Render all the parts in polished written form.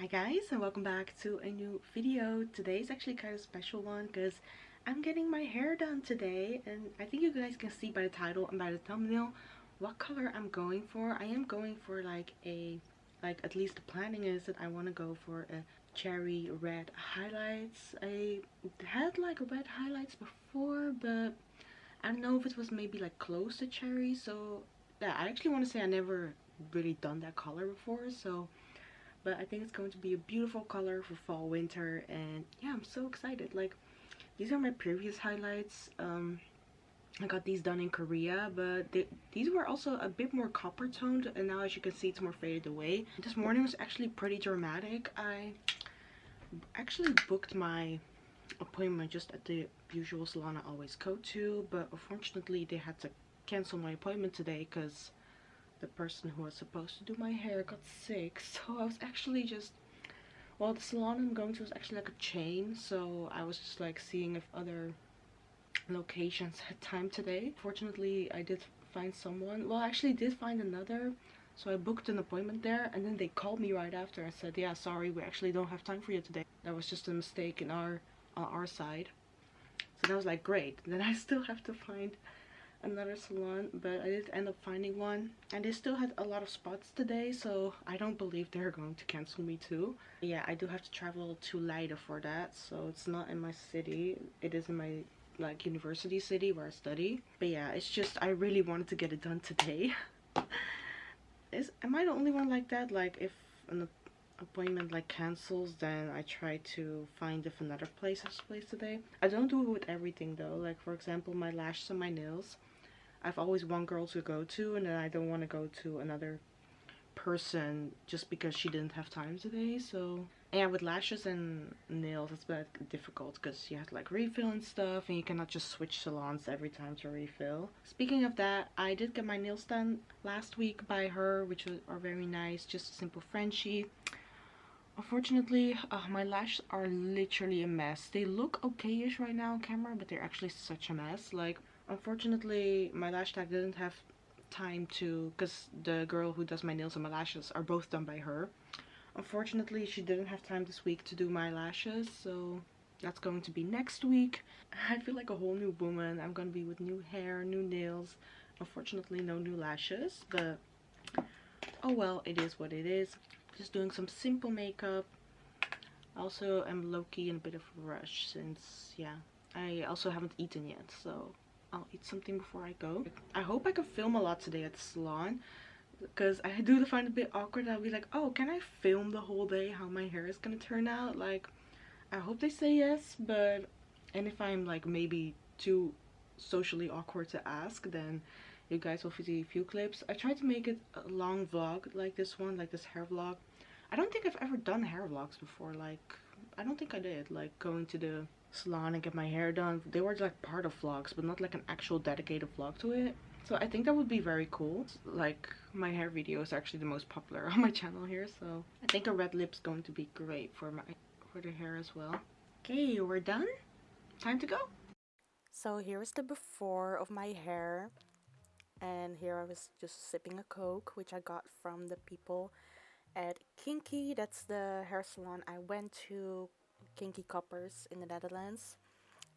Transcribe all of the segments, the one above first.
Hi guys, and welcome back to a new video. Today's actually kind of special one because I'm getting my hair done today, and I think you guys can see by the title and by the thumbnail what color I'm going for. I am going for at least the planning is that I want to go for a cherry red highlights. I had like red highlights before, but I don't know if it was maybe like close to cherry. So yeah, I actually want to say I never really done that color before, so but I think it's going to be a beautiful color for fall winter, and yeah, I'm so excited. Like, these are my previous highlights. I got these done in Korea, but these were also a bit more copper toned, and now as you can see it's more faded away. This morning was actually pretty dramatic. I actually booked my appointment just at the usual salon I always go to, but unfortunately they had to cancel my appointment today because the person who was supposed to do my hair got sick. So I was actually just, well, the salon I'm going to is actually like a chain, so I was just like seeing if other locations had time today. Fortunately I did find someone, well I actually did find another, so I booked an appointment there, and then they called me right after and said, yeah, sorry, we actually don't have time for you today. That was just a mistake in on our side. So that was like great. Then I still have to find another salon, but I did end up finding one, and they still had a lot of spots today, so I don't believe they're going to cancel me too. Yeah, I do have to travel to Leiden for that, so it's not in my city, it is in my like university city where I study. But yeah, it's just I really wanted to get it done today. Am I the only one like that? Like, if an appointment like cancels, then I try to find if another place has place today. I don't do it with everything though. Like, for example, my lashes and my nails, I've always one girl to go to, and then I don't want to go to another person just because she didn't have time today. So yeah, with lashes and nails it's bit difficult because you have to like refill and stuff, and you cannot just switch salons every time to refill. Speaking of that, I did get my nails done last week by her, which are very nice, just a simple Frenchie. Unfortunately, my lashes are literally a mess. They look okay-ish right now on camera, but they're actually such a mess. Like, unfortunately, my lash tag didn't have time to, because the girl who does my nails and my lashes are both done by her. Unfortunately, she didn't have time this week to do my lashes, so that's going to be next week. I feel like a whole new woman. I'm gonna be with new hair, new nails. Unfortunately, no new lashes, but oh well, it is what it is. Just doing some simple makeup. Also, I'm low-key in a bit of a rush since, yeah, I also haven't eaten yet, so I'll eat something before I go. I hope I can film a lot today at the salon, because I do find it a bit awkward. I'll be like, oh, can I film the whole day how my hair is gonna turn out? Like, I hope they say yes, but, and if I'm like maybe too socially awkward to ask, then you guys will see a few clips. I tried to make it a long vlog like this one, like this hair vlog. I don't think I've ever done hair vlogs before. Like, I don't think I did. Like, going to the salon and get my hair done. They were like part of vlogs, but not like an actual dedicated vlog to it. So I think that would be very cool. Like, my hair video is actually the most popular on my channel here, so I think a red lip's going to be great for the hair as well. Okay, we're done. Time to go. So here's the before of my hair, and here I was just sipping a Coke, which I got from the people at Kinky. That's the hair salon I went to, Kinky Koppers in the Netherlands.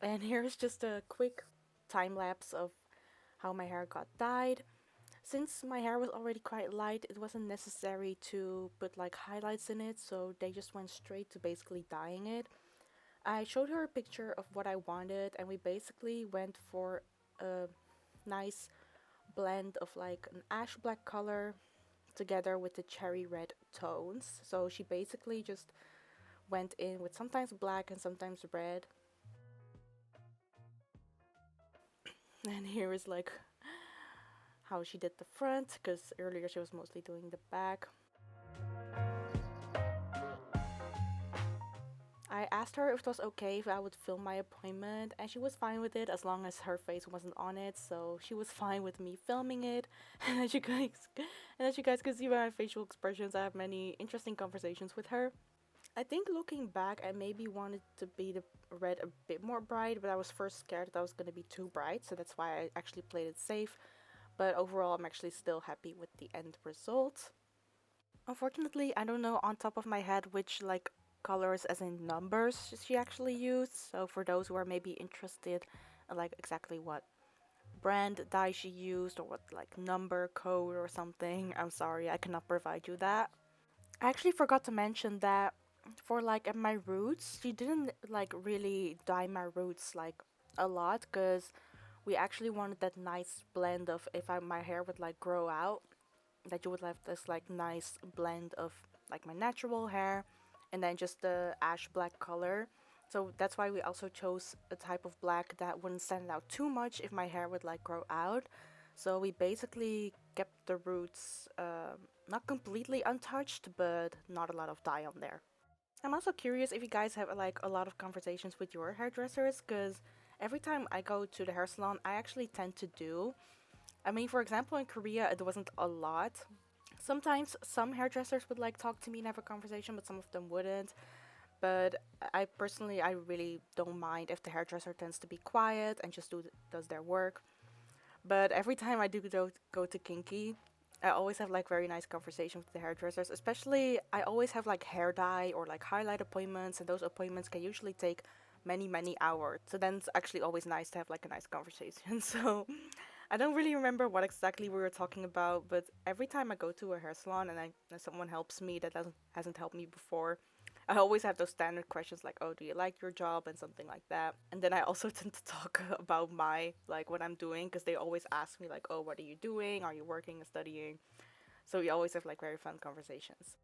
And here's just a quick time lapse of how my hair got dyed. Since my hair was already quite light, it wasn't necessary to put like highlights in it, so they just went straight to basically dyeing it. I showed her a picture of what I wanted, and we basically went for a nice blend of like an ash black color together with the cherry red tones. So she basically just went in with sometimes black and sometimes red. And here is like how she did the front, because earlier she was mostly doing the back. I asked her if it was okay if I would film my appointment, and she was fine with it as long as her face wasn't on it, so she was fine with me filming it. And as you guys can see by my facial expressions, I have many interesting conversations with her. I think looking back, I maybe wanted to be the red a bit more bright, but I was first scared that I was going to be too bright, so that's why I actually played it safe. But overall, I'm actually still happy with the end result. Unfortunately, I don't know on top of my head which like colors as in numbers she actually used. So for those who are maybe interested in like exactly what brand dye she used or what like number code or something, I'm sorry, I cannot provide you that. I actually forgot to mention that for like at my roots, she didn't like really dye my roots like a lot because we actually wanted that nice blend of if my hair would like grow out, that you would have this like nice blend of like my natural hair and then just the ash black color. So that's why we also chose a type of black that wouldn't stand out too much if my hair would like grow out. So we basically kept the roots not completely untouched, but not a lot of dye on there. I'm also curious if you guys have like a lot of conversations with your hairdressers, because every time I go to the hair salon, I actually tend to do. I mean, for example, in Korea, it wasn't a lot. Sometimes some hairdressers would like talk to me and have a conversation, but some of them wouldn't. But I personally, I really don't mind if the hairdresser tends to be quiet and just does their work. But every time I do go to kinky, I always have like very nice conversations with the hairdressers. Especially, I always have like hair dye or like highlight appointments, and those appointments can usually take many hours. So then it's actually always nice to have like a nice conversation. So I don't really remember what exactly we were talking about, but every time I go to a hair salon and someone helps me that doesn't hasn't helped me before, I always have those standard questions like, "Oh, do you like your job?" and something like that. And then I also tend to talk about my like what I'm doing because they always ask me like, "Oh, what are you doing? Are you working and studying?" So we always have like very fun conversations.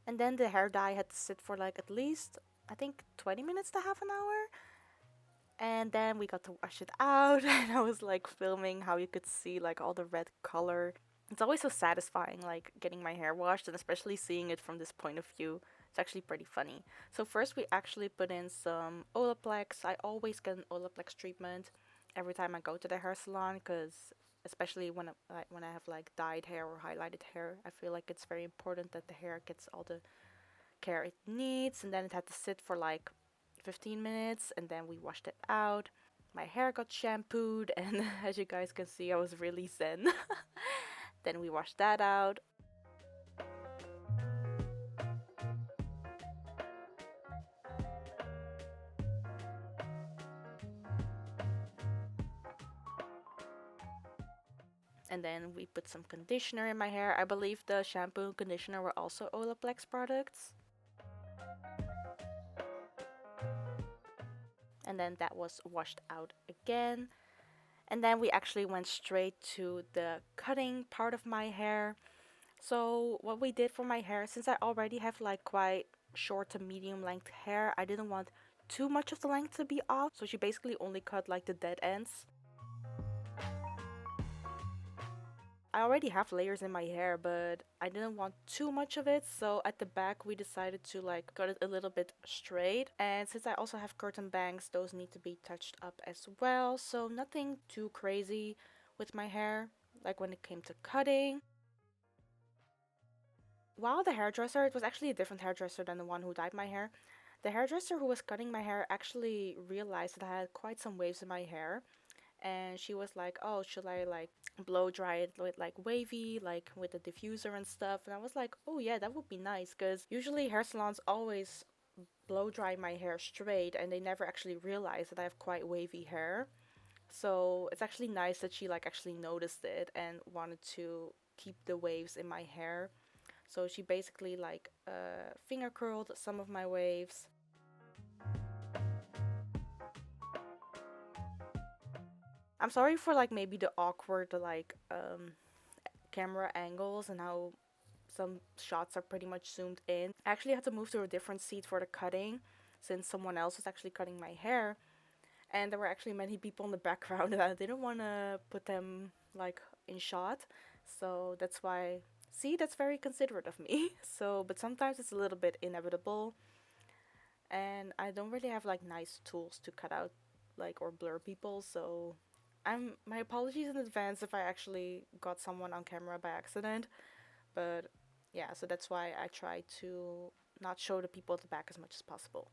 And then the hair dye had to sit for like at least I think 20 minutes to half an hour. And then we got to wash it out and I was like filming how you could see like all the red color. It's always so satisfying like getting my hair washed and especially seeing it from this point of view. It's actually pretty funny. So first we actually put in some Olaplex. I always get an Olaplex treatment every time I go to the hair salon because especially when I have like dyed hair or highlighted hair, I feel like it's very important that the hair gets all the care it needs. And then it had to sit for like 15 minutes and then we washed it out. My hair got shampooed and as you guys can see, I was really zen. Then we washed that out. And then we put some conditioner in my hair. I believe the shampoo and conditioner were also Olaplex products. And then that was washed out again. And then we actually went straight to the cutting part of my hair. So what we did for my hair, since I already have like quite short to medium length hair, I didn't want too much of the length to be off. So she basically only cut like the dead ends. I already have layers in my hair, but I didn't want too much of it. So at the back, we decided to like cut it a little bit straight. And since I also have curtain bangs, those need to be touched up as well. So nothing too crazy with my hair, like when it came to cutting. While the hairdresser, it was actually a different hairdresser than the one who dyed my hair. The hairdresser who was cutting my hair actually realized that I had quite some waves in my hair. And she was like, "Oh, should I like blow dry it with like wavy, like with a diffuser and stuff?" And I was like, "Oh yeah, that would be nice," because usually hair salons always blow dry my hair straight, and they never actually realize that I have quite wavy hair. So it's actually nice that she like actually noticed it and wanted to keep the waves in my hair. So she basically like finger curled some of my waves. I'm sorry for like maybe the awkward like camera angles and how some shots are pretty much zoomed in. I actually had to move to a different seat for the cutting since someone else was actually cutting my hair. And there were actually many people in the background and I didn't want to put them like in shot. So that's why, see, that's very considerate of me. So, but sometimes it's a little bit inevitable, and I don't really have like nice tools to cut out like or blur people. So my apologies in advance if I actually got someone on camera by accident. But yeah, so that's why I try to not show the people at the back as much as possible.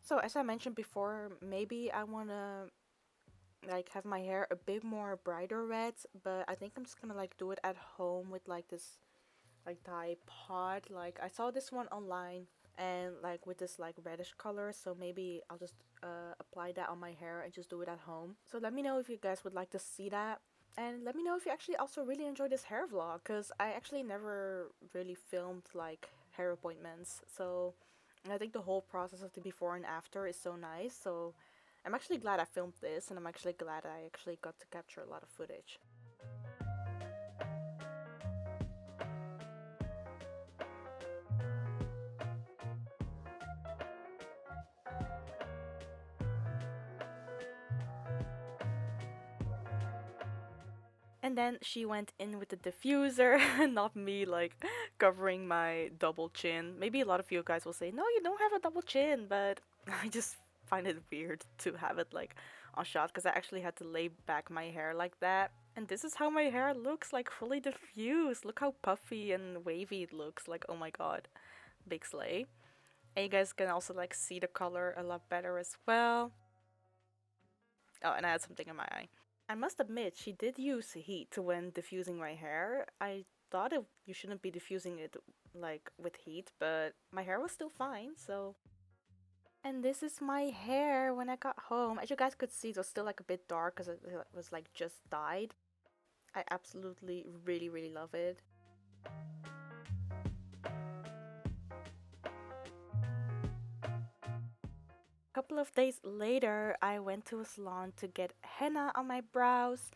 So as I mentioned before, maybe I wanna like have my hair a bit more brighter red, but I think I'm just gonna like do it at home with like this like dye pot. Like I saw this one online and like with this like reddish color, so maybe I'll just apply that on my hair and just do it at home. So let me know if you guys would like to see that. And let me know if you actually also really enjoy this hair vlog, because I actually never really filmed like hair appointments. So I think the whole process of the before and after is so nice. So I'm actually glad I filmed this, and I'm actually glad I actually got to capture a lot of footage. And then she went in with the diffuser, not me like covering my double chin. Maybe a lot of you guys will say, no, you don't have a double chin, but I just find it weird to have it like on shot because I actually had to lay back my hair like that. And this is how my hair looks, like fully diffused. Look how puffy and wavy it looks. Like, oh my god, big slay. And you guys can also like see the color a lot better as well. Oh, and I had something in my eye. I must admit, she did use heat when diffusing my hair. I thought you shouldn't be diffusing it like with heat, but my hair was still fine, so. And this is my hair when I got home. As you guys could see, it was still like a bit dark because it was like just dyed. I absolutely really, really love it. A couple of days later, I went to a salon to get henna on my brows.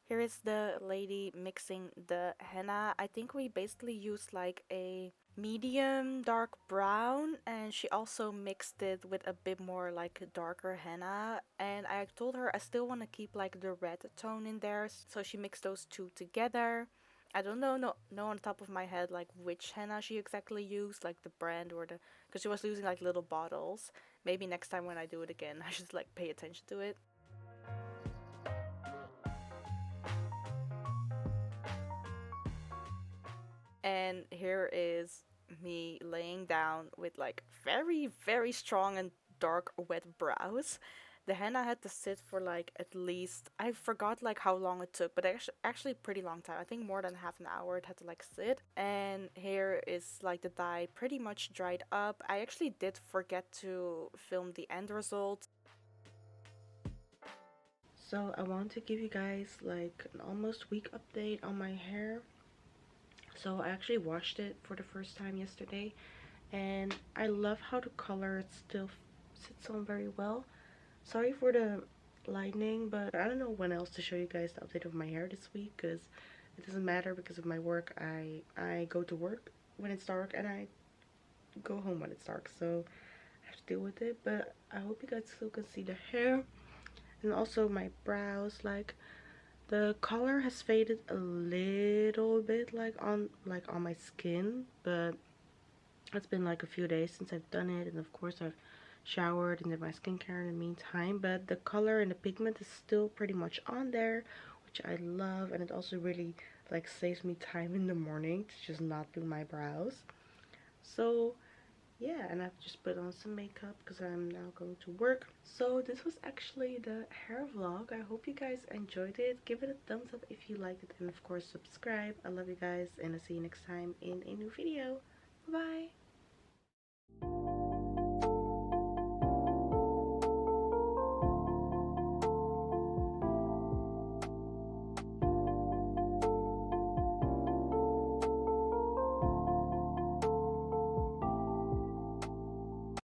Here is the lady mixing the henna. I think we basically used like a medium dark brown, and she also mixed it with a bit more like darker henna. And I told her I still want to keep like the red tone in there, so she mixed those two together. I don't know on the top of my head like which henna she exactly used, like the brand or the, because she was using like little bottles. Maybe next time when I do it again, I should like pay attention to it. And here is me laying down with like very, very strong and dark wet brows. The henna had to sit for like at least, I forgot like how long it took, but actually pretty long time. I think more than half an hour it had to like sit. And here is like the dye pretty much dried up. I actually did forget to film the end result. So I want to give you guys like an almost week update on my hair. So I actually washed it for the first time yesterday, and I love how the color still sits on very well. Sorry for the lightning, but I don't know when else to show you guys the update of my hair this week, because it doesn't matter because of my work. I go to work when it's dark and I go home when it's dark, so I have to deal with it. But I hope you guys still can see the hair and also my brows. Like the color has faded a little bit like on my skin, but it's been like a few days since I've done it, and of course I've showered and did my skincare in the meantime, but the color and the pigment is still pretty much on there, which I love. And it also really like saves me time in the morning to just not do my brows. So yeah, and I've just put on some makeup because I'm now going to work. So this was actually the hair vlog. I hope you guys enjoyed it. Give it a thumbs up if you liked it, and of course subscribe. I love you guys, and I'll see you next time in a new video. Bye bye.